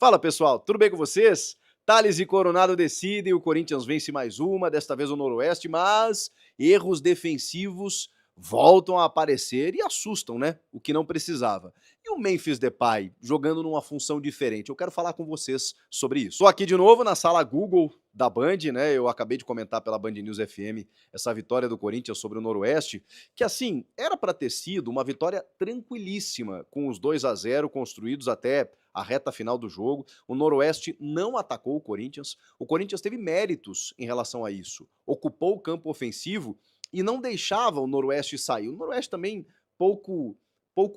Fala pessoal, tudo bem com vocês? Thales e Coronado decidem, o Corinthians vence mais uma, desta vez o Noroeste, mas erros defensivos voltam a aparecer e assustam, né? O que não precisava. E o Memphis Depay jogando numa função diferente? Eu quero falar com vocês sobre isso. Estou aqui de novo na sala Google da Band, né? Eu acabei de comentar pela Band News FM essa vitória do Corinthians sobre o Noroeste, que assim, era para ter sido uma vitória tranquilíssima, com os 2-0 construídos até a reta final do jogo. O Noroeste não atacou o Corinthians teve méritos em relação a isso, ocupou o campo ofensivo e não deixava o Noroeste sair. O Noroeste também pouco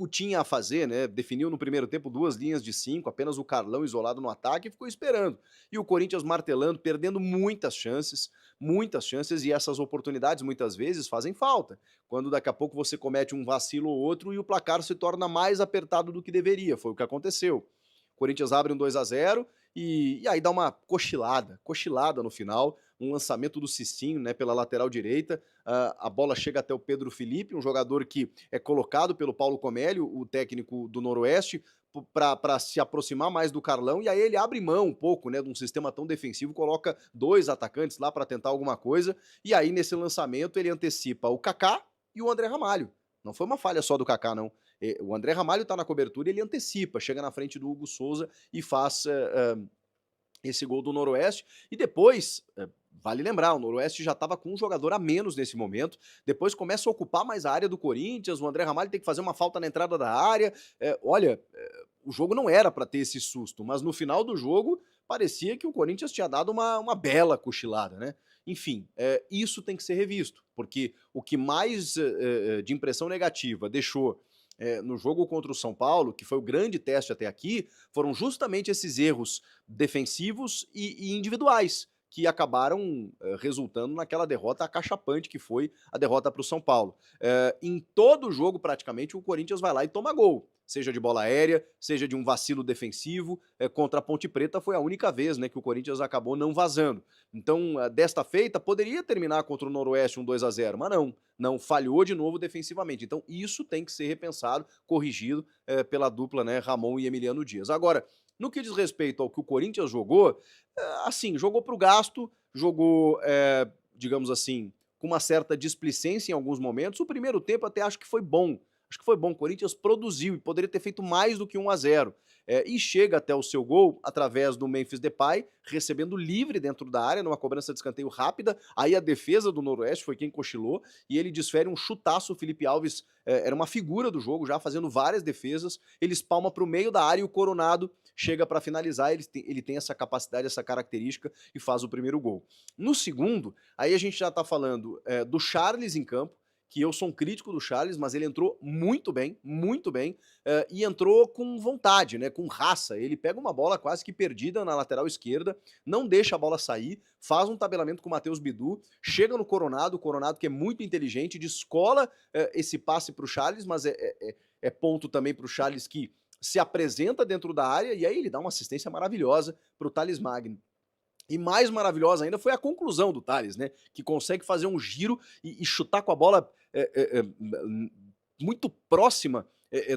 tinha a fazer, né? Definiu no primeiro tempo 2 linhas de 5, apenas o Carlão isolado no ataque e ficou esperando. E o Corinthians martelando, perdendo muitas chances, e essas oportunidades muitas vezes fazem falta. Quando daqui a pouco você comete um vacilo ou outro e o placar se torna mais apertado do que deveria, foi o que aconteceu. O Corinthians abre um 2-0 e aí dá uma cochilada no final, um lançamento do Cicinho, né, pela lateral direita, a bola chega até o Pedro Felipe, um jogador que é colocado pelo Paulo Comélio, o técnico do Noroeste, para se aproximar mais do Carlão, e aí ele abre mão um pouco, né, de um sistema tão defensivo, coloca 2 atacantes lá para tentar alguma coisa, e aí nesse lançamento ele antecipa o Kaká e o André Ramalho. Não foi uma falha só do Kaká, não. O André Ramalho tá na cobertura e ele antecipa, chega na frente do Hugo Souza e faz esse gol do Noroeste. E depois, vale lembrar, o Noroeste já estava com um jogador a menos nesse momento. Depois começa a ocupar mais a área do Corinthians. O André Ramalho tem que fazer uma falta na entrada da área. O jogo não era para ter esse susto, mas no final do jogo parecia que o Corinthians tinha dado uma bela cochilada, né? Enfim, isso tem que ser revisto, porque o que mais de impressão negativa deixou no jogo contra o São Paulo, que foi o grande teste até aqui, foram justamente esses erros defensivos e individuais, que acabaram resultando naquela derrota acachapante que foi a derrota para o São Paulo. Em todo o jogo, praticamente, o Corinthians vai lá e toma gol, seja de bola aérea, seja de um vacilo defensivo. Contra a Ponte Preta foi a única vez, né, que o Corinthians acabou não vazando. Então, desta feita, poderia terminar contra o Noroeste um 2-0, mas não, falhou de novo defensivamente. Então, isso tem que ser repensado, corrigido pela dupla, né, Ramon e Emiliano Dias. Agora, no que diz respeito ao que o Corinthians jogou, assim, jogou para o gasto, jogou, digamos assim, com uma certa displicência em alguns momentos. O primeiro tempo até acho que foi bom. O Corinthians produziu e poderia ter feito mais do que 1-0. E chega até o seu gol através do Memphis Depay, recebendo livre dentro da área, numa cobrança de escanteio rápida. Aí a defesa do Noroeste foi quem cochilou e ele desfere um chutaço. O Felipe Alves era uma figura do jogo, já fazendo várias defesas. Ele espalma para o meio da área e o Coronado chega para finalizar. Ele tem essa capacidade, essa característica e faz o primeiro gol. No segundo, aí a gente já está falando do Charles em campo, que eu sou um crítico do Charles, mas ele entrou muito bem, e entrou com vontade, né, com raça. Ele pega uma bola quase que perdida na lateral esquerda, não deixa a bola sair, faz um tabelamento com o Matheus Bidu, chega no Coronado, o Coronado que é muito inteligente, descola esse passe para o Charles, mas é ponto também para o Charles que se apresenta dentro da área, e aí ele dá uma assistência maravilhosa para o Thales Magno. E mais maravilhosa ainda foi a conclusão do Thales, né? Que consegue fazer um giro e chutar com a bola muito próxima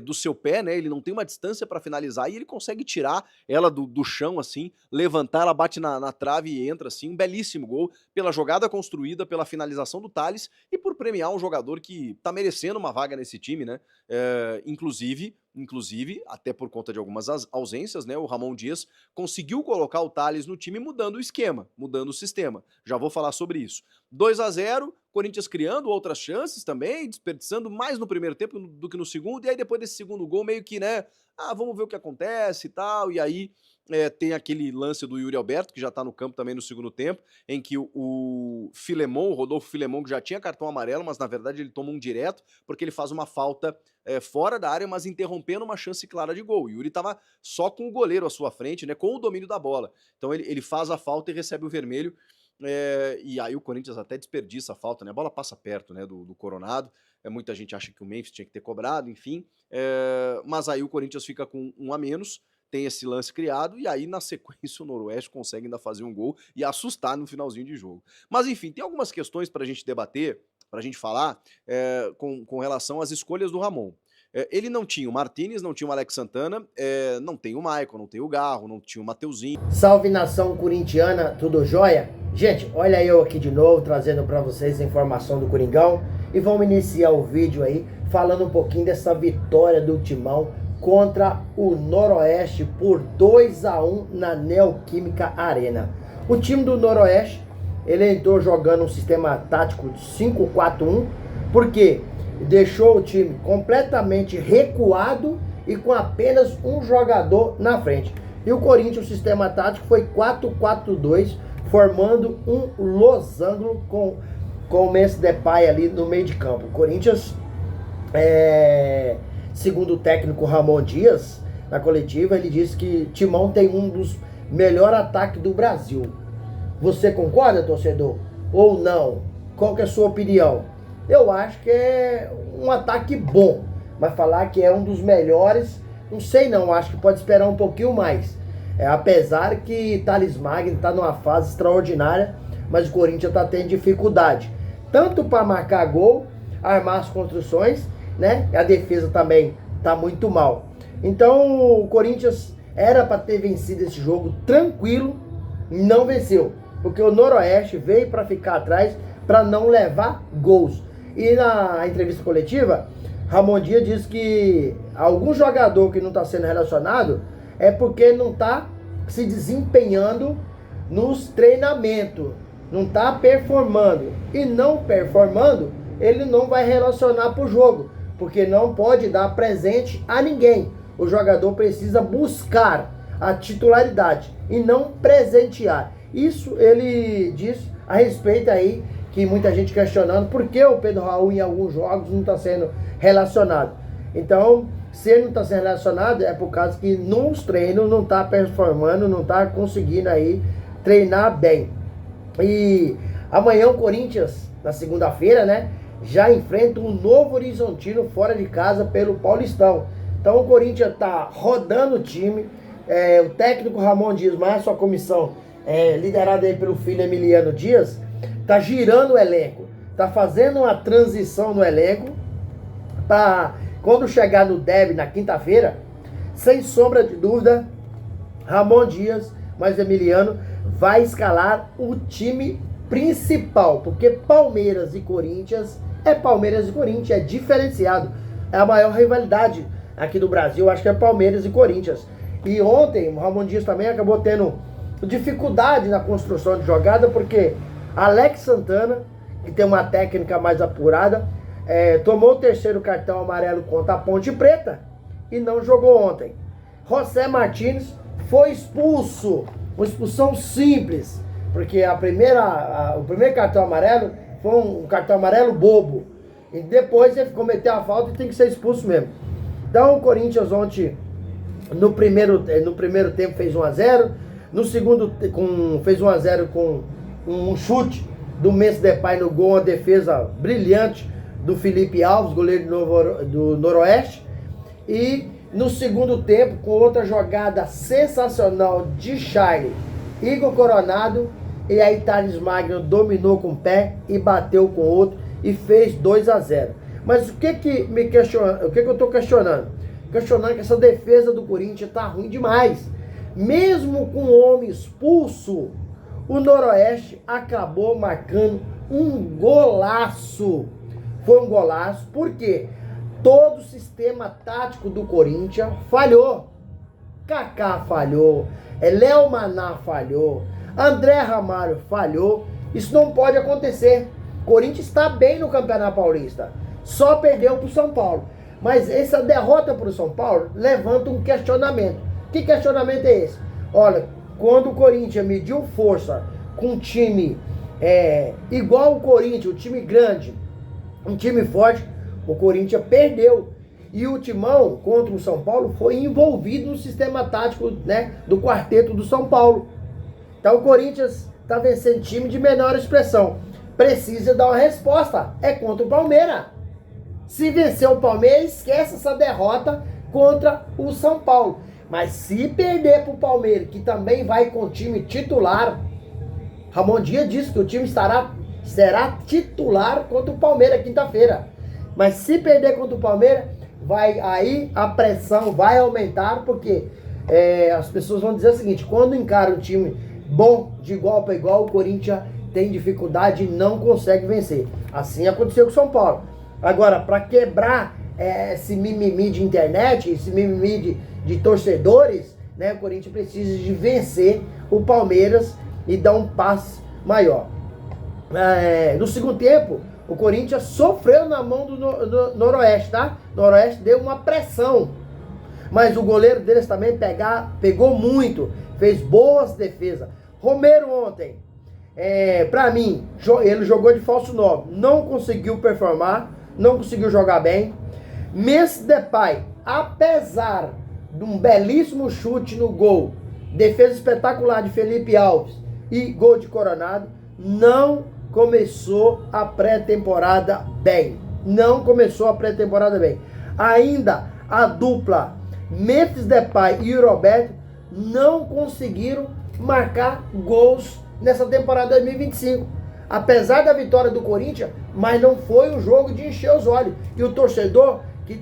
do seu pé, né? Ele não tem uma distância para finalizar e ele consegue tirar ela do chão, assim, levantar, ela bate na trave e entra, assim. Um belíssimo gol pela jogada construída, pela finalização do Thales e por premiar um jogador que tá merecendo uma vaga nesse time, né? Inclusive, até por conta de algumas ausências, né, o Ramon Dias conseguiu colocar o Thales no time mudando o esquema, mudando o sistema. Já vou falar sobre isso. 2-0, Corinthians criando outras chances também, desperdiçando mais no primeiro tempo do que no segundo, e aí depois desse segundo gol meio que, né, vamos ver o que acontece e tal, e aí tem aquele lance do Yuri Alberto, que já tá no campo também no segundo tempo, em que o Rodolfo Filemon, que já tinha cartão amarelo, mas na verdade ele toma um direto, porque ele faz uma falta fora da área, mas interrompendo uma chance clara de gol. O Yuri tava só com o goleiro à sua frente, né, com o domínio da bola. Então ele faz a falta e recebe o vermelho, e aí o Corinthians até desperdiça a falta, né, a bola passa perto, né, do Coronado. Muita gente acha que o Memphis tinha que ter cobrado, enfim, mas aí o Corinthians fica com 1 a menos, tem esse lance criado, e aí na sequência o Noroeste consegue ainda fazer um gol e assustar no finalzinho de jogo. Mas enfim, tem algumas questões para a gente debater, para a gente falar com relação às escolhas do Ramon. Ele não tinha o Martinez, não tinha o Alex Santana, não tem o Maicon, não tem o Garro, não tinha o Mateuzinho. Salve nação corintiana, tudo jóia? Gente, olha eu aqui de novo, trazendo para vocês a informação do Coringão. E vamos iniciar o vídeo aí, falando um pouquinho dessa vitória do Timão contra o Noroeste por 2-1 na Neoquímica Arena. O time do Noroeste, ele entrou jogando um sistema tático de 5-4-1, porque deixou o time completamente recuado e com apenas um jogador na frente. E o Corinthians, o sistema tático foi 4-4-2, formando um losango com o Memphis Depay ali no meio de campo. O Corinthians, segundo o técnico Ramon Dias, na coletiva, ele disse que Timão tem um dos melhores ataques do Brasil. Você concorda, torcedor? Ou não? Qual que é a sua opinião? Eu acho que é um ataque bom, mas falar que é um dos melhores, não sei não, acho que pode esperar um pouquinho mais. Apesar que Thales Magno está numa fase extraordinária, mas o Corinthians está tendo dificuldade, tanto para marcar gol, armar as construções, né? A defesa também está muito mal. Então o Corinthians era para ter vencido esse jogo tranquilo, não venceu, porque o Noroeste veio para ficar atrás, para não levar gols. E na entrevista coletiva, Ramon Dias disse que algum jogador que não está sendo relacionado é porque não está se desempenhando nos treinamentos, não está performando. E não performando, ele não vai relacionar para o jogo, porque não pode dar presente a ninguém. O jogador precisa buscar a titularidade e não presentear. Isso ele diz a respeito aí, que muita gente questionando por que o Pedro Raul em alguns jogos não está sendo relacionado. Então, se ele não está sendo relacionado, é por causa que nos treinos não está performando, não está conseguindo aí treinar bem. E amanhã o Corinthians, na segunda-feira, né, já enfrenta um Novo Horizontino fora de casa pelo Paulistão. Então o Corinthians está rodando o time, o técnico Ramon Dias, mais sua comissão, liderada aí pelo filho Emiliano Dias, tá girando o elenco, tá fazendo uma transição no elenco para quando chegar no derby na quinta-feira, sem sombra de dúvida, Ramon Dias mais Emiliano vai escalar o time principal, porque Palmeiras e Corinthians Palmeiras e Corinthians, é diferenciado, é a maior rivalidade aqui do Brasil, acho que é Palmeiras e Corinthians. E ontem o Ramon Dias também acabou tendo dificuldade na construção de jogada, porque Alex Santana, que tem uma técnica mais apurada, tomou o terceiro cartão amarelo contra a Ponte Preta e não jogou ontem. José Martinez foi expulso, uma expulsão simples, porque o primeiro cartão amarelo foi um cartão amarelo bobo, e depois ele cometeu a falta e tem que ser expulso mesmo. Então o Corinthians ontem, no primeiro tempo fez 1-0, no segundo fez 1-0 com um chute do Memphis Depay no gol, uma defesa brilhante do Felipe Alves, goleiro do Noroeste. E no segundo tempo, com outra jogada sensacional de Charlie, Igor Coronado, e aí Thales Magno dominou com o pé e bateu com o outro e fez 2-0. Mas o que eu estou questionando? Questionando que essa defesa do Corinthians está ruim demais. Mesmo com o homem expulso, o Noroeste acabou marcando um golaço. Foi um golaço, porque todo o sistema tático do Corinthians falhou. Kaká falhou, Léo Maná falhou, André Ramalho falhou. Isso não pode acontecer. O Corinthians está bem no Campeonato Paulista, só perdeu para o São Paulo. Mas essa derrota para o São Paulo levanta um questionamento. Que questionamento é esse? Olha, quando o Corinthians mediu força com um time igual o Corinthians, um time grande, um time forte, o Corinthians perdeu. E o Timão contra o São Paulo foi envolvido no sistema tático, né, do quarteto do São Paulo. Então o Corinthians está vencendo time de menor expressão. Precisa dar uma resposta. É contra o Palmeiras. Se vencer o Palmeiras, esquece essa derrota contra o São Paulo. Mas se perder para o Palmeiras, que também vai com o time titular, Ramon Dias disse que o time será titular contra o Palmeiras quinta-feira. Mas se perder contra o Palmeiras, aí a pressão vai aumentar, porque as pessoas vão dizer o seguinte: quando encara um time bom, de igual para igual, o Corinthians tem dificuldade e não consegue vencer. Assim aconteceu com o São Paulo. Agora, para quebrar esse mimimi de internet, esse mimimi de torcedores, né, o Corinthians precisa de vencer o Palmeiras e dar um passo maior. No segundo tempo, o Corinthians sofreu na mão do Noroeste, tá? O Noroeste deu uma pressão, mas o goleiro deles também pegou muito, fez boas defesas. Romero ontem, pra mim, ele jogou de falso 9, não conseguiu performar, não conseguiu jogar bem. Memphis Depay, apesar de um belíssimo chute no gol, defesa espetacular de Felipe Alves e gol de Coronado, não começou a pré-temporada bem. Não começou a pré-temporada bem. Ainda a dupla Memphis Depay e o Roberto não conseguiram marcar gols nessa temporada 2025. Apesar da vitória do Corinthians, mas não foi um jogo de encher os olhos. E o torcedor, que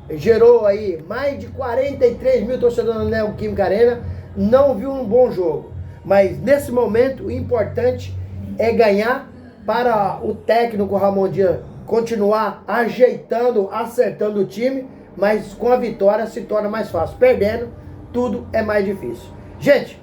gerou aí mais de 43 mil torcedores na Neoquímica Arena, não viu um bom jogo. Mas nesse momento, o importante é ganhar, para o técnico Ramon Dias continuar ajeitando, acertando o time, mas com a vitória se torna mais fácil. Perdendo, tudo é mais difícil. Gente,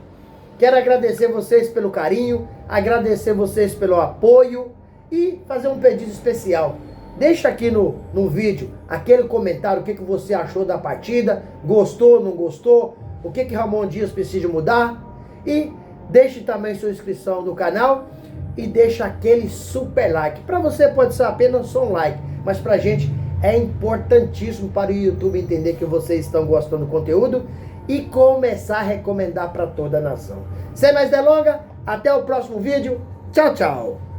quero agradecer vocês pelo carinho, agradecer vocês pelo apoio e fazer um pedido especial. Deixa aqui no vídeo aquele comentário, o que você achou da partida, gostou, não gostou, o que Ramon Dias precisa mudar, e deixe também sua inscrição no canal e deixa aquele super like. Para você pode ser apenas só um like, mas pra gente é importantíssimo para o YouTube entender que vocês estão gostando do conteúdo e começar a recomendar para toda a nação. Sem mais delongas, até o próximo vídeo. Tchau, tchau.